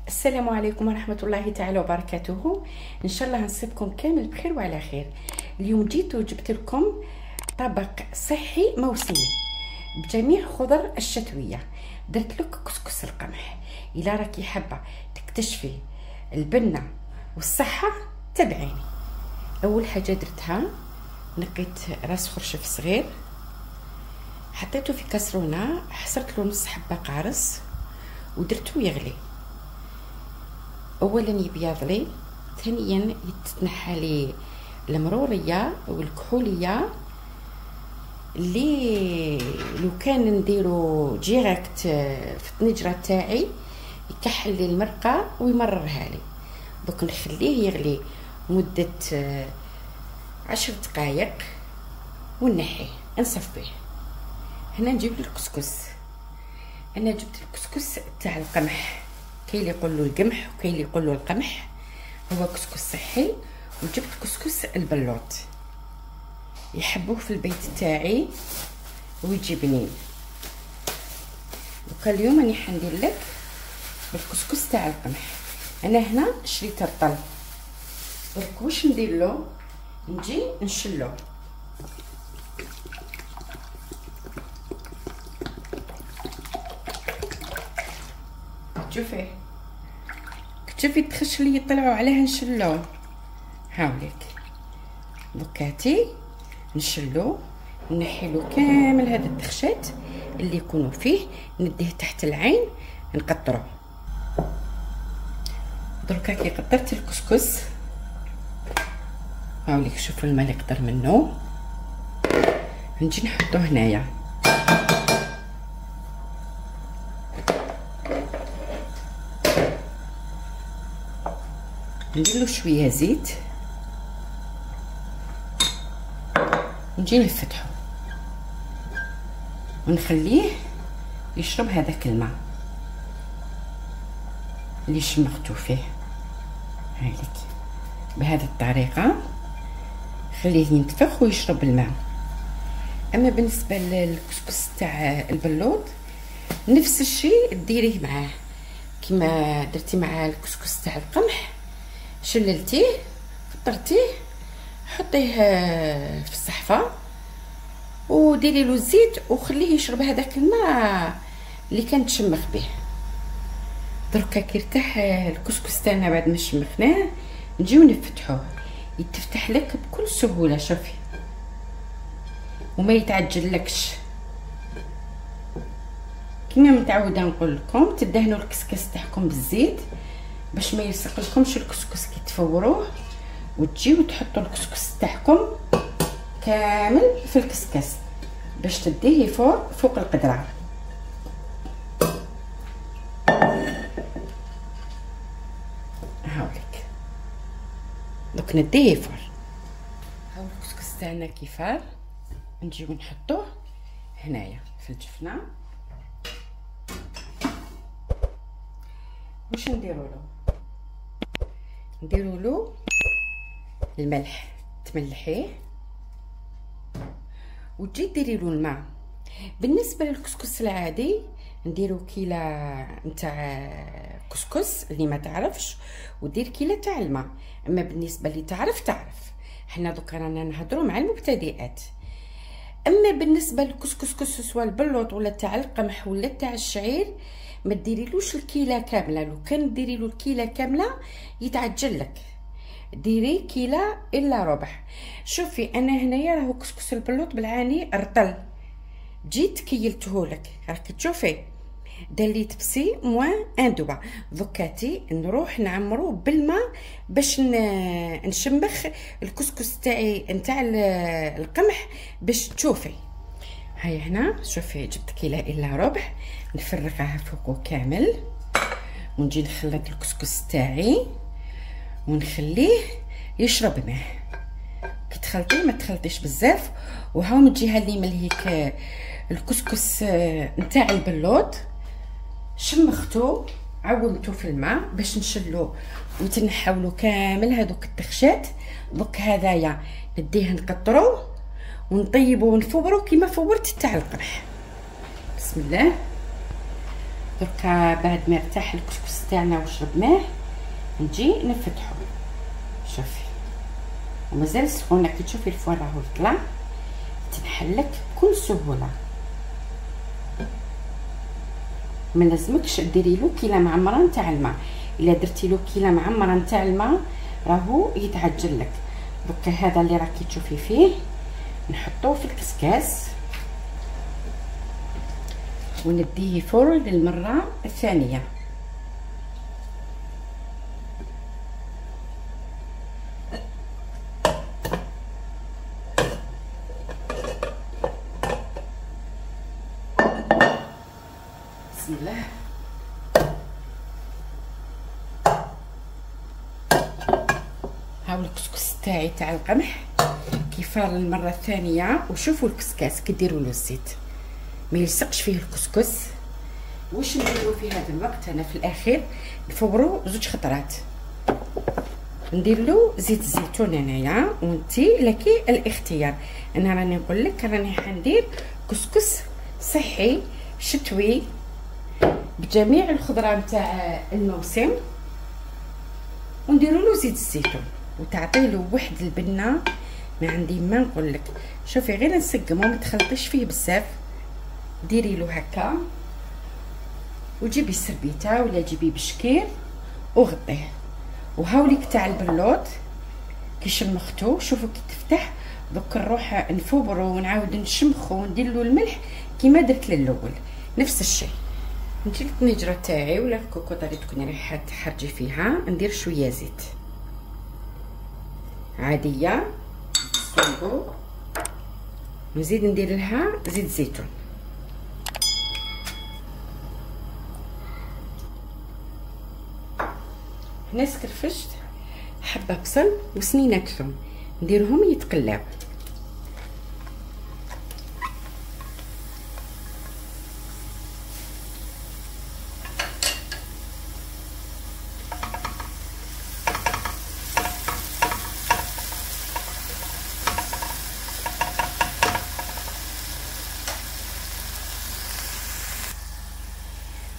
السلام عليكم ورحمة الله تعالى وبركاته. إن شاء الله نصيبكم كامل بخير وعلى خير. اليوم جيت وجبت لكم طبق صحي موسمي بجميع خضر الشتوية. درت لك كسكس القمح. إلا راكي حابة تكتشفي البنة والصحة تبعيني. أول حاجة درتها نقيت راس خرشف صغير، حطيته في كاسرونة، حصرت له نص حبة قارص ودرته يغلي. اولا يبيض لي، ثانيا يتنحى لي المروريه والكحوليه اللي لو كان نديرو ديريكت في الطنجره تاعي يكحل لي المرقه ويمررها لي. دوك نخليه يغلي مده 10 دقائق ونحيه نصفيه. هنا نجيب لي الكسكس. انا جبت الكسكس تاع القمح، كاين اللي يقولوا القمح وكاين اللي يقولوا القمح، هو كسكس صحي. وجبت كسكس البلوط يحبوه في البيت تاعي ويجي بنين. وكان اليوم راني حندير لك بالكسكس تاع القمح. انا هنا شريت الطل، درك واش ندير له، نجي نشلو. شوفي التخش اللي يطلعوا عليها نشلو. هاوليك دوكاتي نشلو، نحيلو كامل هذا التخشات اللي يكونوا فيه، نديه تحت العين نقطرو. دركا كي قطرت الكسكس هاوليك شوفوا الماء اللي قدر منه، نجي نحطوه هنايا. نديرلو شويه زيت ونجي نفتحو ونخليه يشرب هذاك الماء اللي شمختو فيه. هايليك بهذه الطريقه خليه ينتفخ ويشرب الماء. اما بالنسبه للكسكس تاع البلوط نفس الشيء ديريه معاه كما درتي مع الكسكس تاع القمح. شللتيه فطرتيه، حطيه في الصحفه وديري له الزيت وخليه يشرب هذاك الماء اللي كان تشمخ به. دركا كي ارتاح الكسكس تاعنا بعد ما شمخناه نجيو نفتحوه، يتفتح لك بكل سهوله. شوفي وما يتعجلكش. كما متعوده نقول لكم تدهنوا الكسكس تاعكم بالزيت باش ما يلصق لكمش الكسكس كي تفوروه، وتجيو تحطوا الكسكس تاعكم كامل في الكسكس باش تديه يفور فوق القدره. هاوليك دوك نديه يفور. هاو الكسكس تاعنا كيفار، نجيو نحطوه هنايا في الجفنه. واش نديرو له؟ نديرو له الملح، تملحيه وتجي ديري له الماء. بالنسبه للكسكس العادي نديرو كيله نتاع كسكس اللي ما تعرفش ودير كيله تاع الماء. اما بالنسبه اللي تعرف حنا دوكا رانا نهضروا مع المبتدئات. اما بالنسبه للكسكس سواء البلوط ولا تاع القمح ولا تاع الشعير ما ديريلوش الكيله كامله. لو كان ديري له الكيله كامله يتعجل لك، ديري كيله الا ربع. شوفي انا هنايا راهو كسكس البلوط بالعاني رطل، جيت كيلته لك راك تشوفي دليت بسي موان ان دوبا. دوكاتي نروح نعمرو بالماء باش نشمخ الكسكس تاعي نتاع القمح باش تشوفي. هاي هنا شوفي جبت كيله الا ربع، نفرغها فوقو كامل ونجي نخلط الكسكس تاعي ونخليه يشرب ماء. كي تخلطيه ما تخلطيش بزاف. وهاو من الجهه اللي ملهيك الكسكس نتاع البلوط شمختو عومتو في الماء باش نشلو وتنحاولو كامل هذوك التخشات. دوك هذايا نديه نقطرو ونطيبو ونفورو كيما فورت تاع القمح. بسم الله دركا بعد ما يرتاح الكسكس تاعنا وشربناه نجي نفتحو. شوفي ومازال سخونه، كي تشوفي الفوار راهو يطلع تنحلك بكل سهوله. ما لازمكش ديري له كيله معمره نتاع الماء، الا درتي له كيله معمره نتاع الماء راهو يتعجل لك. دوكا هذا اللي راكي تشوفي فيه نحطوه في الكسكاس ونديه فرن للمره الثانيه. بسم الله. هاو الكسكس تاعي تاع القمح كيفار المره الثانيه. وشوفوا الكسكاس كي ديروا له الزيت ما يلصقش فيه الكسكس. واش نديروا في هذا الوقت؟ انا في الاخير نفورو زوج خطرات، ندير له زيت الزيتون انايا، وانتي لك الاختيار. انا راني نقول لك راني حندير كسكس صحي شتوي بجميع الخضره نتاع الموسم، ونديروا له زيت الزيتون وتعطي له واحد البنه ما عندي ما نقول لك. شوفي غير نسقمو ما تخلطيش فيه بزاف، ديري له هكا وجيبي السربيته ولا جيبي بشكير وغطيه. وهاوليك تاع البلوط كي شمختو شوفوا كي تفتح. دوك نروح نفبرو ونعاود نشمخو وندير له الملح كيما درت للاول نفس الشيء. نجي الطنجره تاعي ولا الكوكوطه اللي تكوني رايحه تحرجي فيها ندير شويه زيت عاديه صوبو، ونزيد ندير لها زيت زيتون. هنا سكرفشت حبه بصل وسنينه ثوم نديرهم يتقلاو.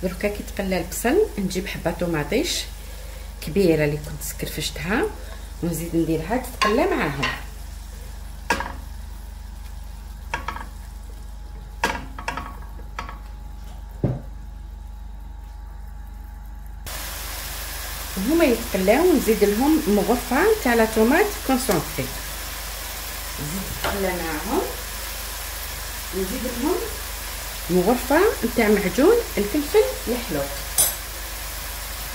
دركا كي تقلى البصل نجيب حبه طوماطيش كبيره اللي كنت سكرفشتها ونزيد نديرها تتقلى معاهم. هما يتقلاو ونزيد لهم مغرفه تاع لا طوماط كونسونطري، نزيد تقلى معاهم، نزيد لهم مغرفه نتاع معجون الفلفل الحلو،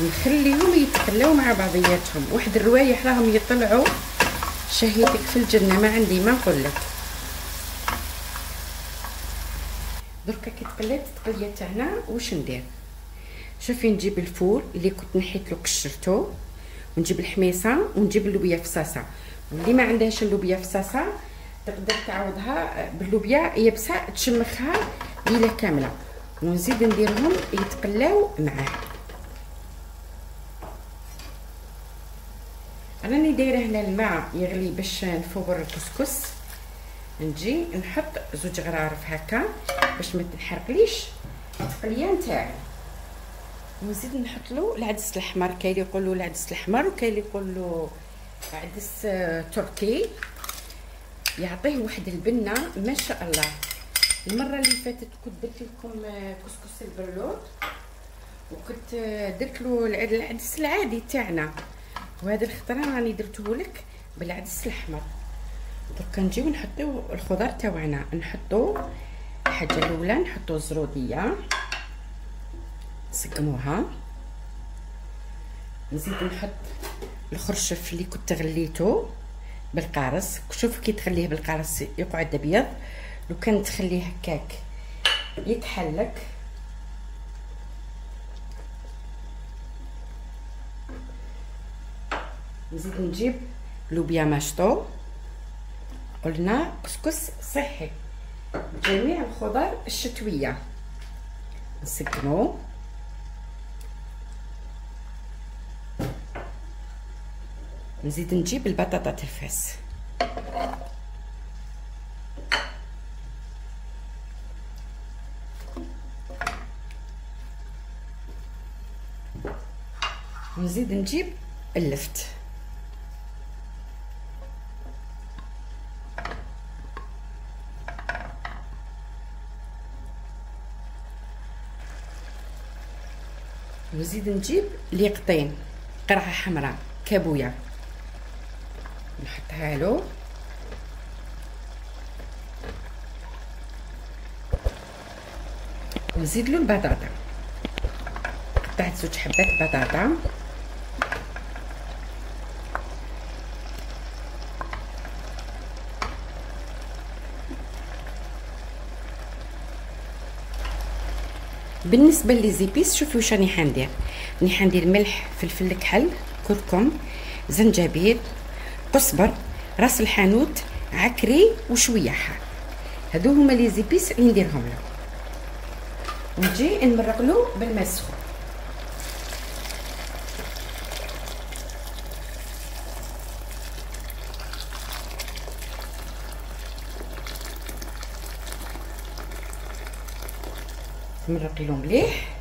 نخليهم يتقلاو مع بعضياتهم. واحد الروايح راهم يطلعوا شهيتك في الجنه ما عندي ما نقول لك. دركا كي تقلات التقليه تاعنا واش ندير؟ شوفي نجيب الفول اللي كنت نحيت له قشرته، ونجيب الحميصه ونجيب اللوبيا فصاصه. واللي ما عندهاش اللوبيا فصاصه تقدر تعوضها باللوبيا يابسه تشمخها ليله كامله، ونزيد نديرهم يتقلاو معاه. راني دايره هنا الماء يغلي باش نفور الكسكس، نجي نحط زوج غرارف هكا باش ما تنحرقليش التقليه نتاعي، ونزيد نحط له العدس الاحمر. كاين اللي يقولوا العدس الاحمر وكاين اللي يقولوا عدس تركي، يعطيه واحد البنه ما شاء الله. المره اللي فاتت كنت درت لكم كسكس البرلوط وكنت درت له العدس العادي تاعنا، وهذا الخطره راني درته لك بالعدس الاحمر. درك نجيو نحطو الخضر تاعنا، نحطو الحاجه الاولى نحطو الزروديه نسقموها، نزيد نحط الخرشف اللي كنت غليته بالقارص. شوف كي تخليه بالقارص يقعد ابيض، لو كان تخليه هكاك يتحلك. نزيد نجيب لوبيا ماشطو، قلنا كسكس صحي بجميع الخضر الشتويه، نسقمو. نزيد نجيب البطاطا تفاس، ونزيد نجيب اللفت. ونزيد نجيب ليقطين قرعه حمراء كابويه نحطها له. ونزيد له البطاطا، قطعت 2 حبات بطاطا. بالنسبه لي زيبيس شوفوا واش راني حندير. راني حندير ملح، فلفل الكحل، كركم، زنجبيل، قزبر، راس الحانوت، عكري وشويه حار. هادو هما لي زيبيس اللي نديرهم له. ونجي نمرق له بالماء السخون. تمرقي له مليح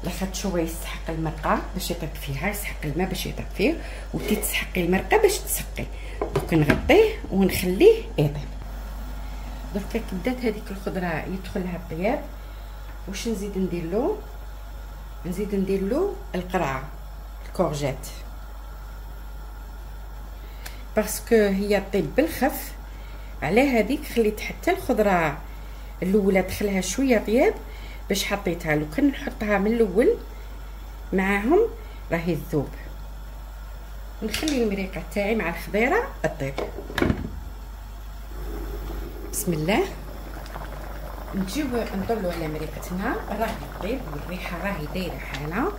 لاخاطر شويه يسحق المرقه باش يطيب فيها، يسحق الماء باش يطيب فيه، وتي تسحقي المرقه باش تسقي. دوك نغطيه ونخليه يطيب. دركا كدات هذيك الخضره يدخل لها الطياب، واش نزيد ندير له؟ نزيد ندير له القرعه الكورجيت باسكو هي طيب بالخف. على هذيك خليت حتى الخضره الاولى دخلها شويه طياب باش حطيتها. لو كان نحطها من الاول معاهم راهي تذوب. نخلي المريقه تاعي مع الخضيره الطيب. بسم الله. نجيو نطلو على مريقتنا راهي طيب والريحه راهي دايره حالها.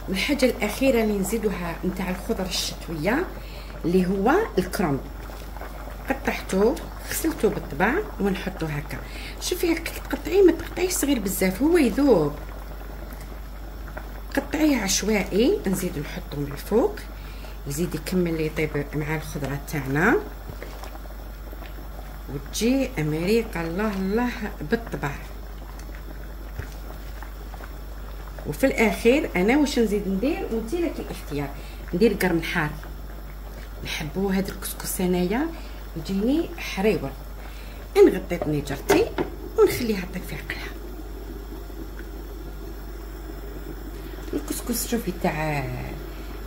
والحاجه الاخيره اللي نزيدوها نتاع الخضر الشتويه اللي هو الكرنب. قطعته غسلته بالطبع ونحطو هكا. شوفي هكا تقطعيه، ما تقطعيش صغير بزاف هو يذوب. قطعيه عشوائي. نزيد نحطو من الفوق يزيد يكمل يطيب مع الخضره تاعنا، وتجي مريقه الله الله بالطبع. وفي الاخير انا واش نزيد ندير وانتي لك الاختيار. ندير قرن حار. نحبو هاد الكسكس انايا يجيني حريور. نغطي طنجرتي ونخليها طيب في عقلها. الكسكس شوفي تاع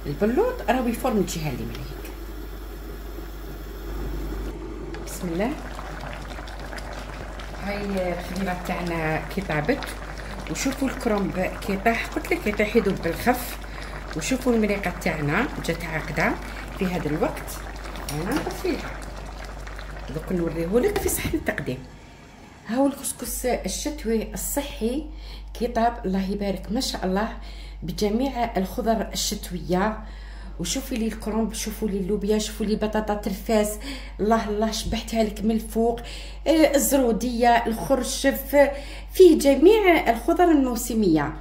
البلوط راهو يفرم الجهه اللي مليك. بسم الله. هاي الخضيره تاعنا كي طابت، وشوفوا الكرنب كي طاح، قلت لك يطيح يذوب بالخف. وشوفوا المريقه تاعنا جات عاقده. في هذا الوقت انا نطفيها. دوك نوريهولك في صحن التقديم. هاو الكسكس الشتوي الصحي كي طاب الله يبارك ما شاء الله بجميع الخضر الشتويه. وشوفي لي الكرنب، شوفوا لي اللوبيا، شوفوا لي بطاطا ترفاس، الله الله شبحتها لك من الفوق. الزروديه، الخرشف، فيه جميع الخضر الموسميه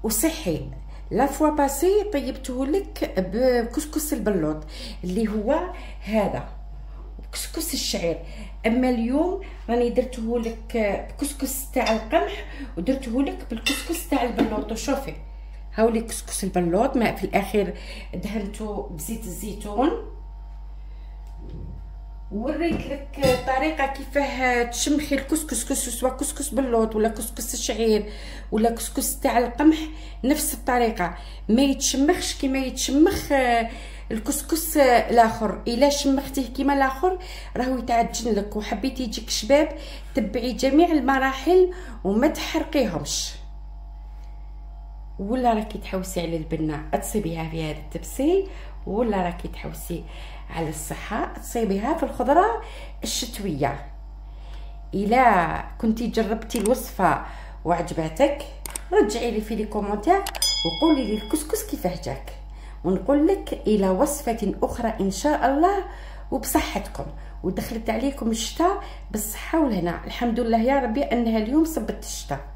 وصحي. لا فوا باسي طيبته لك بكسكس البلوط اللي هو هذا كسكس الشعير. اما اليوم راني درته لك بكسكس تاع القمح ودرته لك بالكسكس تاع البلوط. وشوفي هاولي كسكس البلوط ما في الاخير دهنته بزيت الزيتون. وريت لك طريقه كيفاه تشمخي الكسكس، سواء كسكس بلوط ولا كسكس الشعير ولا كسكس تاع القمح، نفس الطريقه. ما يتشمخش كيما يتشمخ الكسكس الاخر. الا شمختيه كيما الاخر راهو يتعجن لك. وحبيتي يجيك شباب تبعي جميع المراحل وما تحرقيهمش. ولا راكي تحوسي على البنه تصيبيها في هذا التبسي، ولا راكي تحوسي على الصحه تصيبيها في الخضره الشتويه. الا كنتي جربتي الوصفه وعجبتك رجعي لي في لي كومونتير وقولي لي الكسكس كيفاه جاك، ونقول لك الى وصفه اخرى ان شاء الله وبصحتكم. ودخلت عليكم الشتاء بالصحه والهنا. الحمد لله يا ربي انها اليوم صبت الشتاء.